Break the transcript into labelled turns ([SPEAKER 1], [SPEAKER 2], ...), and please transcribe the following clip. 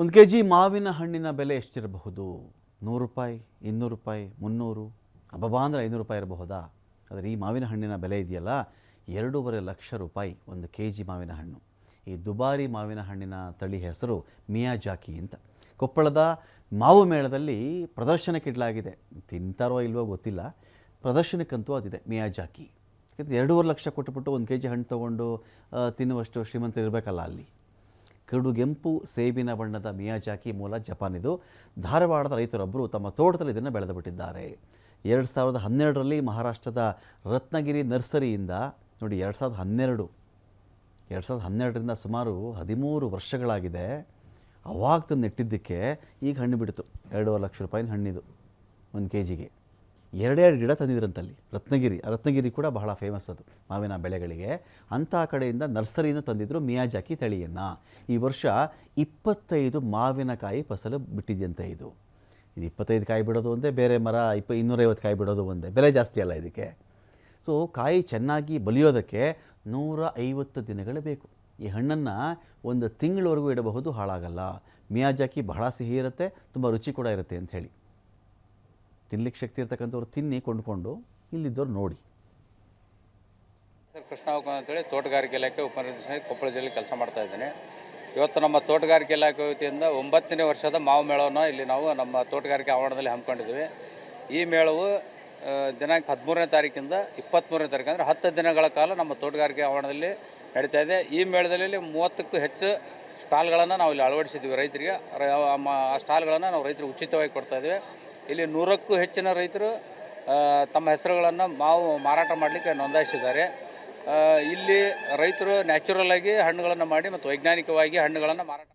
[SPEAKER 1] 1 KG ಮಾವಿನ ಹಣ್ಣಿನ ಬೆಲೆ ಎಷ್ಟಿರಬಹುದು? 100 ರೂಪಾಯಿ, 200 ರೂಪಾಯಿ, 300, ಅಬ್ಬಬ್ಬಾ ಅಂದರೆ 500 ರೂಪಾಯಿ ಇರಬಹುದಾ? ಆದರೆ ಈ ಮಾವಿನ ಹಣ್ಣಿನ ಬೆಲೆ ಇದೆಯಲ್ಲ, 2.5 ಲಕ್ಷ ರೂಪಾಯಿ 1 ಕೆಜಿ ಮಾವಿನ ಹಣ್ಣು. ಈ ದುಬಾರಿ ಮಾವಿನ ಹಣ್ಣಿನ ತಳಿ ಹೆಸರು ಮಿಯಾಜಾಕಿ ಅಂತ. ಕೊಪ್ಪಳದ ಮಾವು ಮೇಳದಲ್ಲಿ ಪ್ರದರ್ಶನಕ್ಕಿಡಲಾಗಿದೆ. ತಿಂತಾರೋ ಇಲ್ವೋ ಗೊತ್ತಿಲ್ಲ, ಪ್ರದರ್ಶನಕ್ಕಂತೂ ಅದಿದೆ ಮಿಯಾಜಾಕಿ. ಯಾಕಂದರೆ 2.5 ಲಕ್ಷ ಕೊಟ್ಟುಬಿಟ್ಟು 1 ಕೆಜಿ ಹಣ್ಣು ತೊಗೊಂಡು ತಿನ್ನುವಷ್ಟು ಶ್ರೀಮಂತರು ಇರಬೇಕಲ್ಲ ಅಲ್ಲಿ. ಕಡುಗೆಂಪು ಸೇಬಿನ ಬಣ್ಣದ ಮಿಯಾಜಾಕಿ ಮೂಲ ಜಪಾನಿದು. ಧಾರವಾಡದ ರೈತರೊಬ್ಬರು ತಮ್ಮ ತೋಟದಲ್ಲಿ ಇದನ್ನು ಬೆಳೆದು ಬಿಟ್ಟಿದ್ದಾರೆ. 2012ರಲ್ಲಿ ಮಹಾರಾಷ್ಟ್ರದ ರತ್ನಗಿರಿ ನರ್ಸರಿಯಿಂದ ನೋಡಿ, 2012ರಿಂದ ಸುಮಾರು 13 ವರ್ಷಗಳಾಗಿದೆ. ಅವಾಗ ತಂದು ನೆಟ್ಟಿದ್ದಕ್ಕೆ ಈಗ ಹಣ್ಣು ಬಿಡ್ತು. 2.5 ಲಕ್ಷ ರೂಪಾಯಿನ ಹಣ್ಣಿದು 1 ಕೆ ಜಿಗೆ. 2 ಗಿಡ ತಂದಿದ್ರಂತಲ್ಲಿ ರತ್ನಗಿರಿ ಕೂಡ ಬಹಳ ಫೇಮಸ್ ಅದು ಮಾವಿನ ಬೆಳೆಗಳಿಗೆ. ಅಂಥ ಕಡೆಯಿಂದ ನರ್ಸರಿಯಿಂದ ತಂದಿದ್ದರು ಮಿಯಾಜಾಕಿ ತಳಿಯನ್ನು. ಈ ವರ್ಷ 25 ಮಾವಿನಕಾಯಿ ಫಸಲು ಬಿಟ್ಟಿದೆಯಂತೆ. ಇದು 25 ಕಾಯಿ ಬಿಡೋದು ಒಂದೇ, ಬೇರೆ ಮರ 250 ಕಾಯಿ ಬಿಡೋದು ಒಂದೇ. ಬೆಲೆ ಜಾಸ್ತಿ ಅಲ್ಲ ಇದಕ್ಕೆ. ಸೊ ಕಾಯಿ ಚೆನ್ನಾಗಿ ಬಲಿಯೋದಕ್ಕೆ 150 ದಿನಗಳು ಬೇಕು. ಈ ಹಣ್ಣನ್ನು 1 ತಿಂಗಳವರೆಗೂ ಇಡಬಹುದು, ಹಾಳಾಗಲ್ಲ. ಮಿಯಾಜಾಕಿ ಬಹಳ ಸಿಹಿ ಇರುತ್ತೆ, ತುಂಬ ರುಚಿ ಕೂಡ ಇರುತ್ತೆ ಅಂಥೇಳಿ. ತಿನ್ಲಿಕ್ಕೆ ಶಕ್ತಿ ಇರ್ತಕ್ಕಂಥವ್ರು ತಿನ್ನಿ, ಕೊಂಡುಕೊಂಡು ಇಲ್ಲಿದ್ದವ್ರು ನೋಡಿ.
[SPEAKER 2] ಸರ್, ಕೃಷ್ಣ ಅಂತೇಳಿ ತೋಟಗಾರಿಕೆ ಇಲಾಖೆ ಉಪನಿರ್ದೇಶಕ ಕೊಪ್ಪಳ ಜಿಲ್ಲೆ ಕೆಲಸ ಮಾಡ್ತಾ ಇದ್ದೇನೆ. ಇವತ್ತು ನಮ್ಮ ತೋಟಗಾರಿಕೆ ಇಲಾಖೆ ವತಿಯಿಂದ 9ನೇ ವರ್ಷದ ಮಾವು ಮೇಳವನ್ನು ಇಲ್ಲಿ ನಾವು ನಮ್ಮ ತೋಟಗಾರಿಕೆ ಆವರಣದಲ್ಲಿ ಹಮ್ಮಿಕೊಂಡಿದ್ದೀವಿ. ಈ ಮೇಳವು ದಿನಾಂಕ 13ನೇ ತಾರೀಕಿಂದ 23ನೇ ತಾರೀಕು ಅಂದರೆ 10 ದಿನಗಳ ಕಾಲ ನಮ್ಮ ತೋಟಗಾರಿಕೆ ಆವರಣದಲ್ಲಿ ನಡೀತಾ ಇದೆ. ಈ ಮೇಳದಲ್ಲಿ 30ಕ್ಕೂ ಹೆಚ್ಚು ಸ್ಟಾಲ್ಗಳನ್ನು ನಾವು ಇಲ್ಲಿ ಅಳವಡಿಸಿದ್ದೀವಿ ರೈತರಿಗೆ. ಆ ಸ್ಟಾಲ್ಗಳನ್ನು ನಾವು ರೈತರಿಗೆ ಉಚಿತವಾಗಿ ಕೊಡ್ತಾಯಿದ್ದೀವಿ. ಇಲ್ಲಿ 100ಕ್ಕೂ ಹೆಚ್ಚಿನ ರೈತರು ತಮ್ಮ ಹೆಸರುಗಳನ್ನು ಮಾವು ಮಾರಾಟ ಮಾಡಲಿಕ್ಕೆ ನೋಂದಾಯಿಸಿದ್ದಾರೆ. ಇಲ್ಲಿ ರೈತರು ನ್ಯಾಚುರಲ್ ಆಗಿ ಹಣ್ಣುಗಳನ್ನು ಮಾಡಿ ಮತ್ತು ವೈಜ್ಞಾನಿಕವಾಗಿ ಹಣ್ಣುಗಳನ್ನು ಮಾರಾಟ